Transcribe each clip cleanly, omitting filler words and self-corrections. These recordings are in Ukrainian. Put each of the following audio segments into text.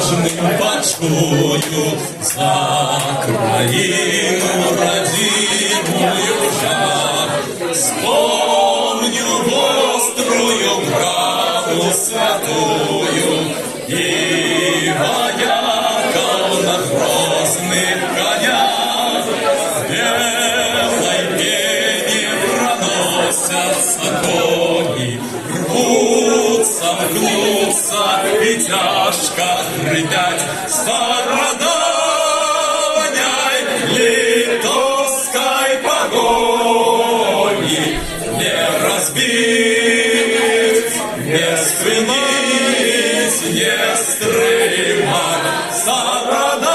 побожним почую, за країну родимую жар. Вспомню острую правду святую и вояков на грозных конях. Белой пени проносятся кони, рвутся, гнутся и тяжко хрипят. Стороной литовской погони не разбить, не спинить, не стремать. Стороной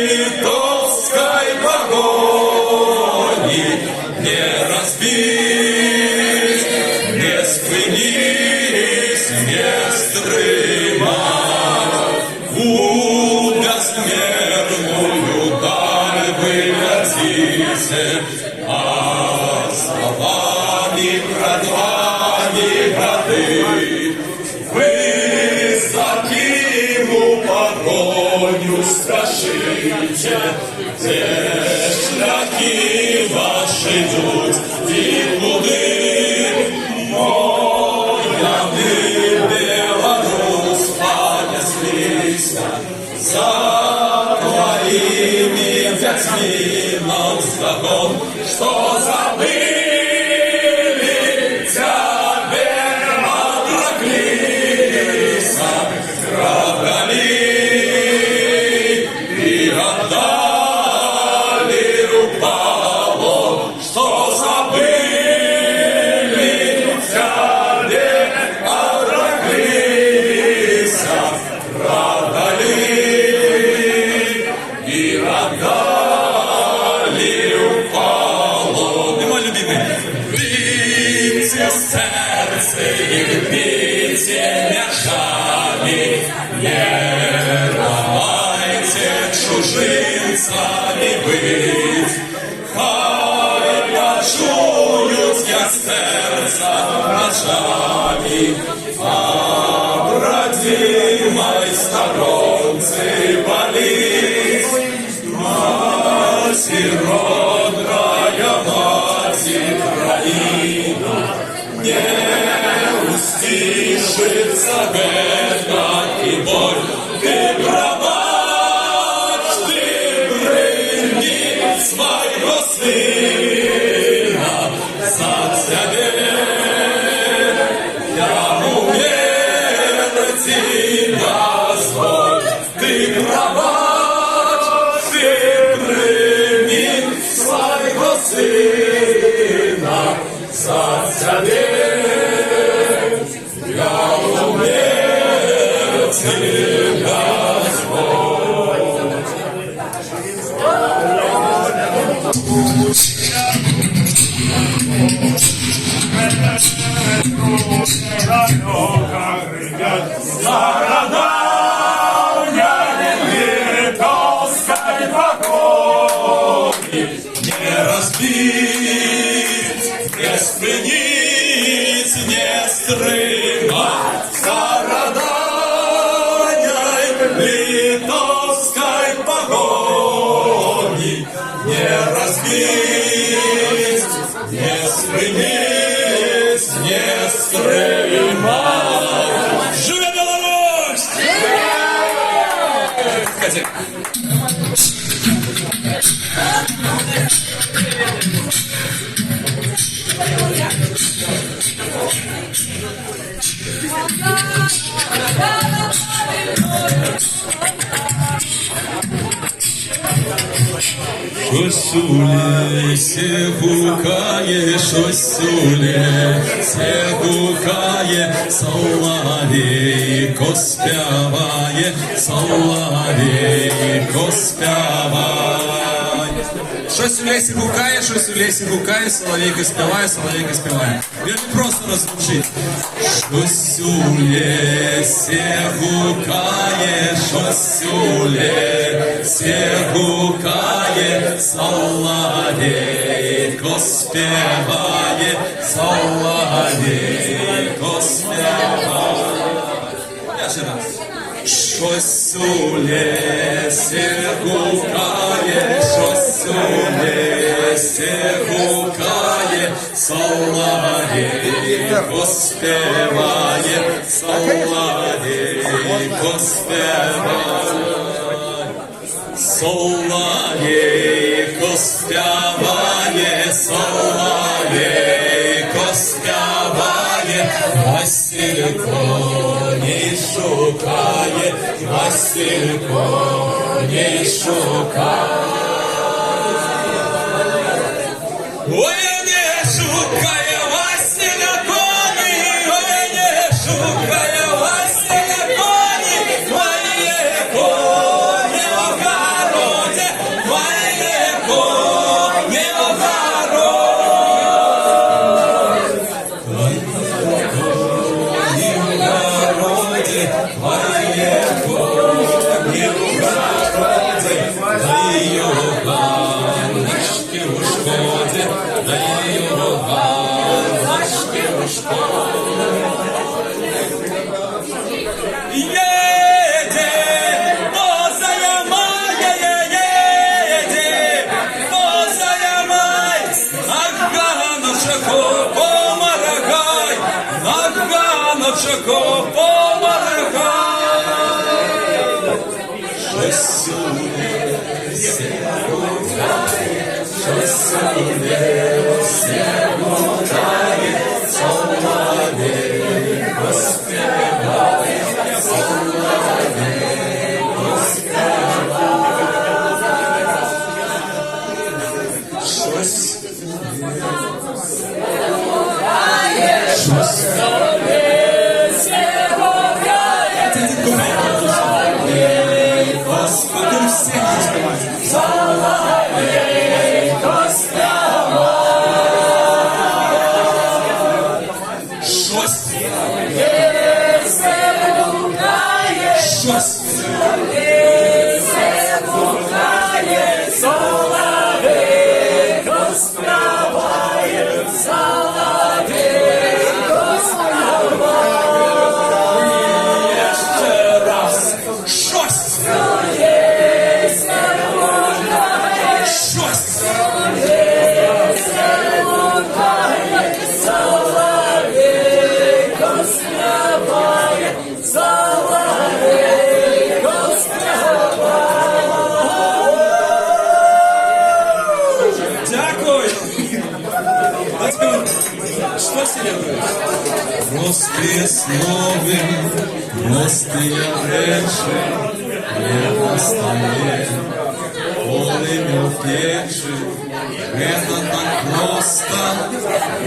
литовской погони не разбить, не спинить, не стремать. У безмерную даль вы летите, а за вами пред вами годы. Вы за Киеву порою скажите, где шляхи ваши идут и куды? Моя Беларусь понеслись за твоими детьми навздогон, что забыли тебя отроклись, продали и отдали упало, что забыли тебя отроклись, продали и отдали упало. Ты мой любимый. Бейте сердце их, бейте мешами, не давайте чужинцами быть. Хай почуют я сердца ножами, а родимой сторонцы болит. Мать родная, мать Украина, не устишится беда и боль. Ты права, ты прими своего сына за тебя. Я умерти Господь, ты права, ты прими своего сына за тебя. Я умерти Господь. Не разбить, не спинить, не стремать. Стороной литовской погони не разбить, не спинить, не стремать. Живе Беларусь! Живе! Щось у лісі гукає, щось у лісі гукає, соловейко співає, соловейко співає. Щось у лісі гукає, щось у лісі гукає, соловейко співає, соловейко співає. Я не просто роззвучить. Щось у лісі гукає, щось у лісі гукає, соловейко співає, соловейко співає. ще раз. Щось у лісі гукає, щось у лісі гукає, соловейко співає, соловейко співає. Соловейко співає, соловейко співає, Василько не шукає, Василько не шукає. Ой, не шукає Василько, ой, не шукає Василько, моє коні в огороді, моє коні в огороді. Моє коні в огороді, моє коні в огороді, даю ганочки у шкоді, даю ганочки у шкоді. Еде, бозая моя, еде, бозая моя, ганочко поморгай, ганочко поморгай. Щось у лісі гукає, щось у лісі гукає, соловейко співає, соловейко співає. Щось Господи, всіх співає. Соловейко співає. Щось щось соловейко співає, соловейко співає. Ще раз. Щось щось соловейко співає, соловейко співає. Дякую. Что селебруешь? Простые словы, простые речи, не столе, полыми в печи. Это так просто,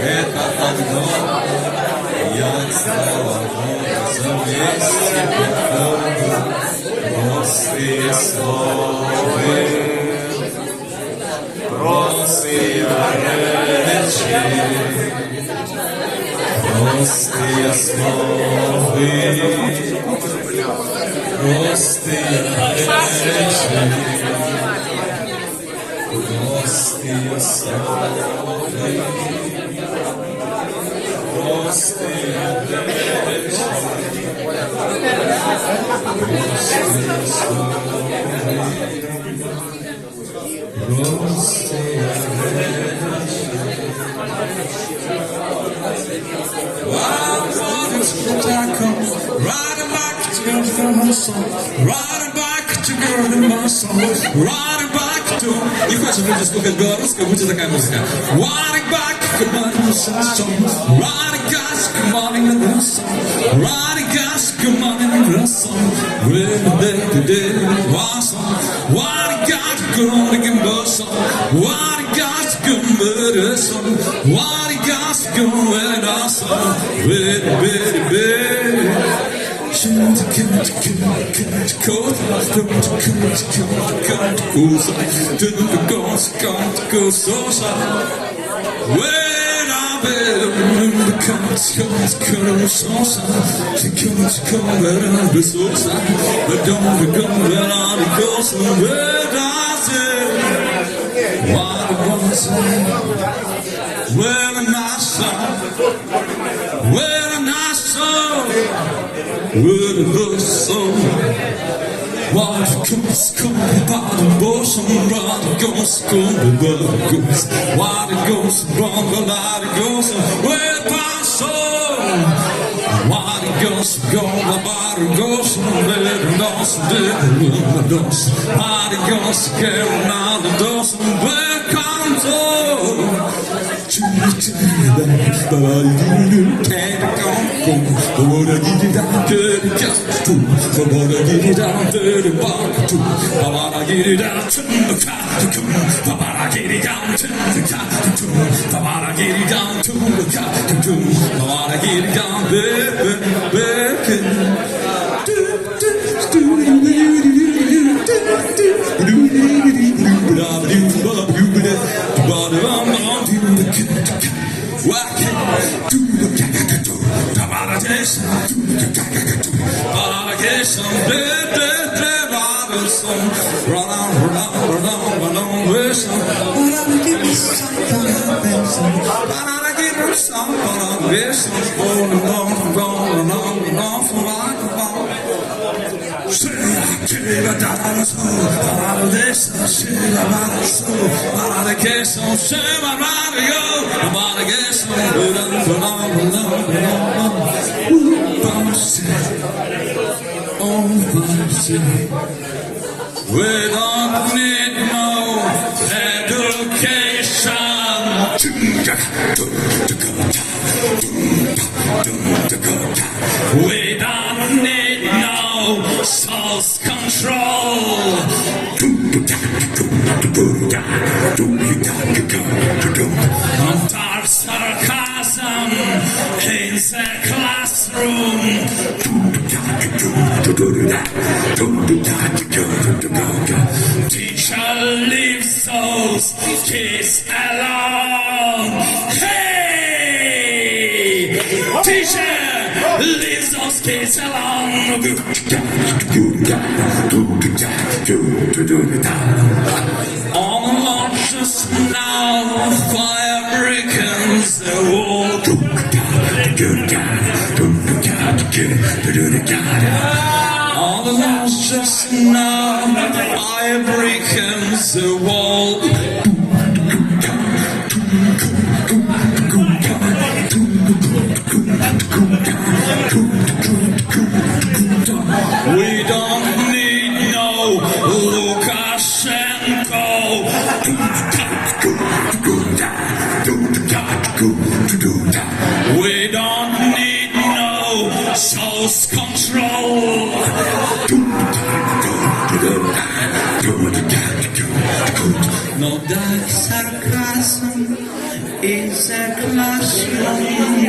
это так много. Я целого за вместе приходу. Простые словы, простые речи, простые словы, простые речи, простые словы, простые речи, простые Riding back to my soul, riding back to my soul, riding back to. Не хочешь люди слухать белорусскую, будьте такая музыка. Riding back to my soul, riding gas, come on in the soul, riding gas, come on in the soul. When the day was on, riding gas, come on in the soul, riding gas, come on in the soul, riding gas, come on in the soul. With with the sun. Water goes cold by the ocean, water goes cold by the goes. Water goes wrong, the light goes with my soul. Water goes gone, the water goes with the dust, the dust. Water goes carrying out the dust, where comes all? We don't need no education. We don't need no self-control. Dark sarcasm in the classroom. Teacher leaves those kids alone. Hey! Teacher leaves those kids alone. On the launches now, fire breakers the wall. All the laws just now, fire breakers the wall. We don't need no Lukashenko. We don't need no self-control. No dark sarcasm is a classroom.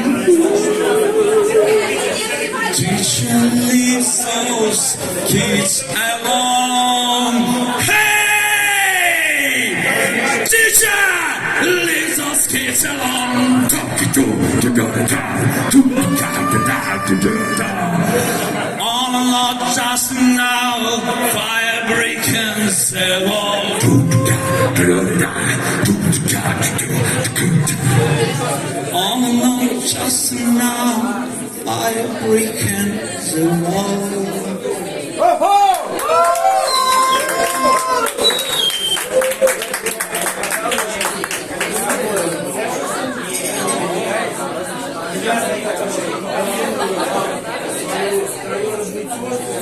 Teacher leaves those kids alone. Hey! Teacher leaves those kids alone. On a lot just now, fire breaking the wall. On a lot just now, fire breaking the wall. Thank you.